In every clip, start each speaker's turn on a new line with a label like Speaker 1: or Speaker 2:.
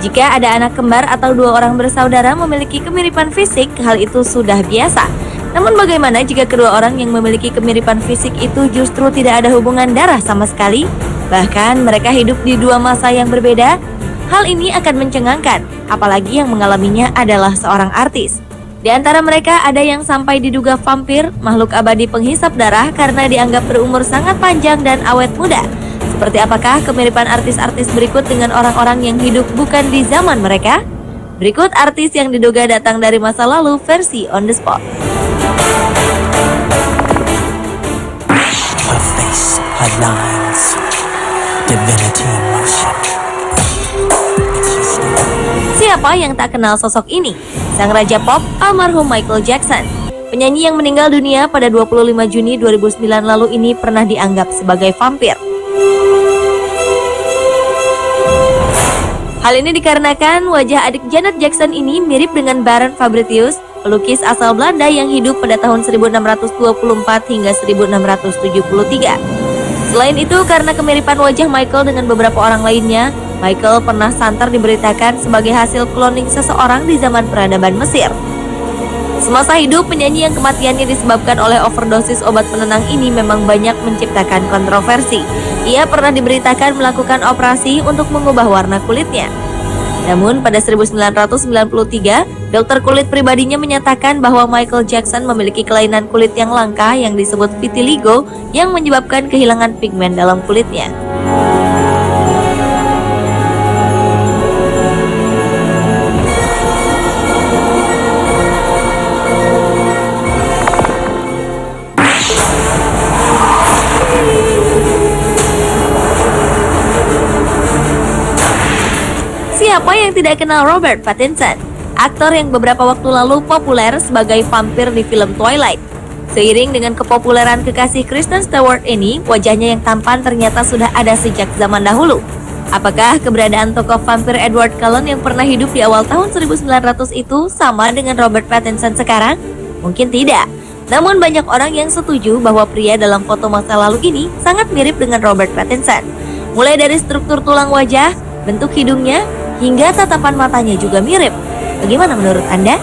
Speaker 1: Jika ada anak kembar atau dua orang bersaudara memiliki kemiripan fisik, hal itu sudah biasa. Namun bagaimana jika kedua orang yang memiliki kemiripan fisik itu justru tidak ada hubungan darah sama sekali? Bahkan mereka hidup di dua masa yang berbeda? Hal ini akan mencengangkan, apalagi yang mengalaminya adalah seorang artis. Di antara mereka ada yang sampai diduga vampir, makhluk abadi penghisap darah karena dianggap berumur sangat panjang dan awet muda. Seperti apakah kemiripan artis-artis berikut dengan orang-orang yang hidup bukan di zaman mereka? Berikut artis yang diduga datang dari masa lalu versi on the spot.
Speaker 2: Her face, her lines, divinity in motion.
Speaker 1: Siapa yang tak kenal sosok ini? Sang Raja Pop, almarhum Michael Jackson. Penyanyi yang meninggal dunia pada 25 Juni 2009 lalu ini pernah dianggap sebagai vampir. Hal ini dikarenakan wajah adik Janet Jackson ini mirip dengan Baron Fabritius, pelukis asal Belanda yang hidup pada tahun 1624 hingga 1673. Selain itu, karena kemiripan wajah Michael dengan beberapa orang lainnya, Michael pernah santer diberitakan sebagai hasil cloning seseorang di zaman peradaban Mesir. Semasa hidup, penyanyi yang kematiannya disebabkan oleh overdosis obat penenang ini memang banyak menciptakan kontroversi. Ia pernah diberitakan melakukan operasi untuk mengubah warna kulitnya. Namun pada 1993, dokter kulit pribadinya menyatakan bahwa Michael Jackson memiliki kelainan kulit yang langka yang disebut vitiligo yang menyebabkan kehilangan pigmen dalam kulitnya. Siapa yang tidak kenal Robert Pattinson, aktor yang beberapa waktu lalu populer sebagai vampir di film Twilight. Seiring dengan kepopuleran kekasih Kristen Stewart ini, wajahnya yang tampan ternyata sudah ada sejak zaman dahulu. Apakah keberadaan tokoh vampir Edward Cullen yang pernah hidup di awal tahun 1900 itu sama dengan Robert Pattinson sekarang? Mungkin tidak. Namun banyak orang yang setuju bahwa pria dalam foto masa lalu ini sangat mirip dengan Robert Pattinson. Mulai dari struktur tulang wajah, bentuk hidungnya, hingga tatapan matanya juga mirip. Bagaimana menurut Anda?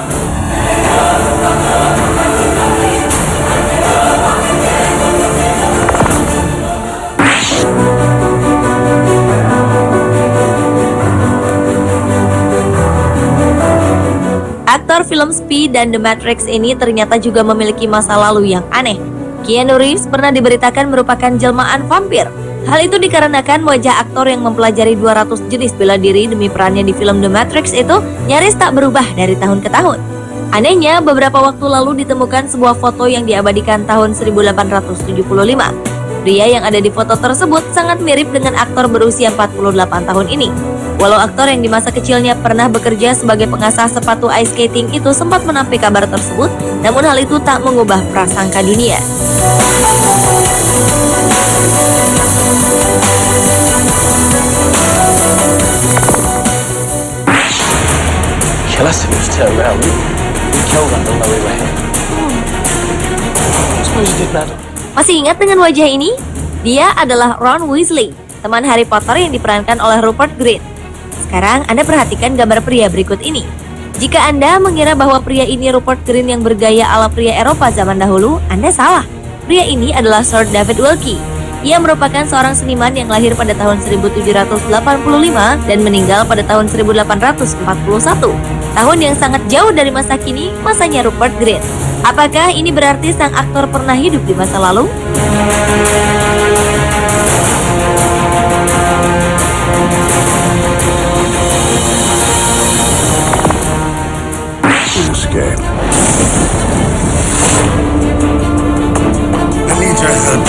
Speaker 1: Aktor film Speed dan The Matrix ini ternyata juga memiliki masa lalu yang aneh. Keanu Reeves pernah diberitakan merupakan jelmaan vampir. Hal itu dikarenakan wajah aktor yang mempelajari 200 jenis bela diri demi perannya di film The Matrix itu nyaris tak berubah dari tahun ke tahun. Anehnya, beberapa waktu lalu ditemukan sebuah foto yang diabadikan tahun 1875. Pria yang ada di foto tersebut sangat mirip dengan aktor berusia 48 tahun ini. Walau aktor yang di masa kecilnya pernah bekerja sebagai pengasah sepatu ice skating itu sempat menampik kabar tersebut, namun hal itu tak mengubah prasangka dunia.
Speaker 2: Kill us if we turn around. We killed them, don't know we were here. Suppose you did, madam.
Speaker 1: Masih ingat dengan wajah ini? Dia adalah Ron Weasley, teman Harry Potter yang diperankan oleh Rupert Grint. Sekarang Anda perhatikan gambar pria berikut ini. Jika Anda mengira bahwa pria ini Rupert Grint yang bergaya ala pria Eropa zaman dahulu, Anda salah. Pria ini adalah Sir David Wilkie. Ia merupakan seorang seniman yang lahir pada tahun 1785 dan meninggal pada tahun 1841. Tahun yang sangat jauh dari masa kini, masanya Rupert Grint. Apakah ini berarti sang aktor pernah hidup di masa lalu?
Speaker 3: Scared. I need your help.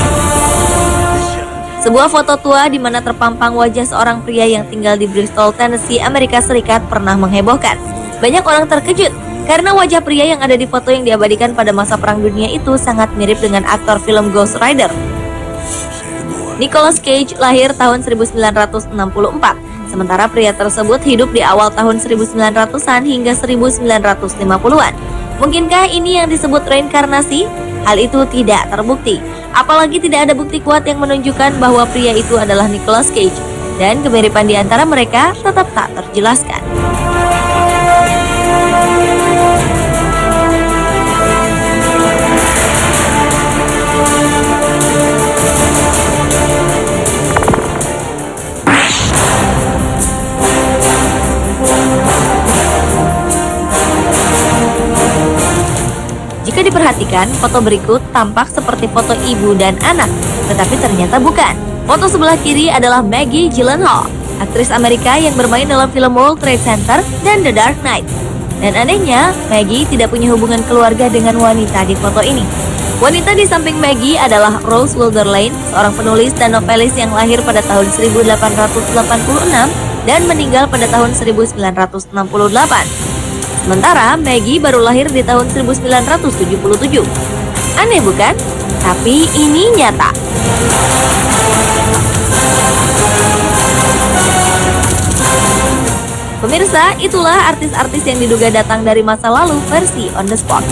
Speaker 1: Sebuah foto tua di mana terpampang wajah seorang pria yang tinggal di Bristol, Tennessee, Amerika Serikat pernah menghebohkan. Banyak orang terkejut karena wajah pria yang ada di foto yang diabadikan pada masa Perang Dunia itu sangat mirip dengan aktor film Ghost Rider. Nicolas Cage lahir tahun 1964, sementara pria tersebut hidup di awal tahun 1900-an hingga 1950-an. Mungkinkah ini yang disebut reinkarnasi? Hal itu tidak terbukti. Apalagi tidak ada bukti kuat yang menunjukkan bahwa pria itu adalah Nicolas Cage. Dan kemiripan di antara mereka tetap tak terjelaskan. memperhatikan, foto berikut tampak seperti foto ibu dan anak, tetapi ternyata bukan. Foto sebelah kiri adalah Maggie Gyllenhaal, aktris Amerika yang bermain dalam film World Trade Center dan The Dark Knight. Dan anehnya, Maggie tidak punya hubungan keluarga dengan wanita di foto ini. Wanita di samping Maggie adalah Rose Wilderlane, seorang penulis dan novelis yang lahir pada tahun 1886 dan meninggal pada tahun 1968. Sementara Maggie baru lahir di tahun 1977. Aneh bukan? Tapi ini nyata. Pemirsa, itulah artis-artis yang diduga datang dari masa lalu versi On The Spot.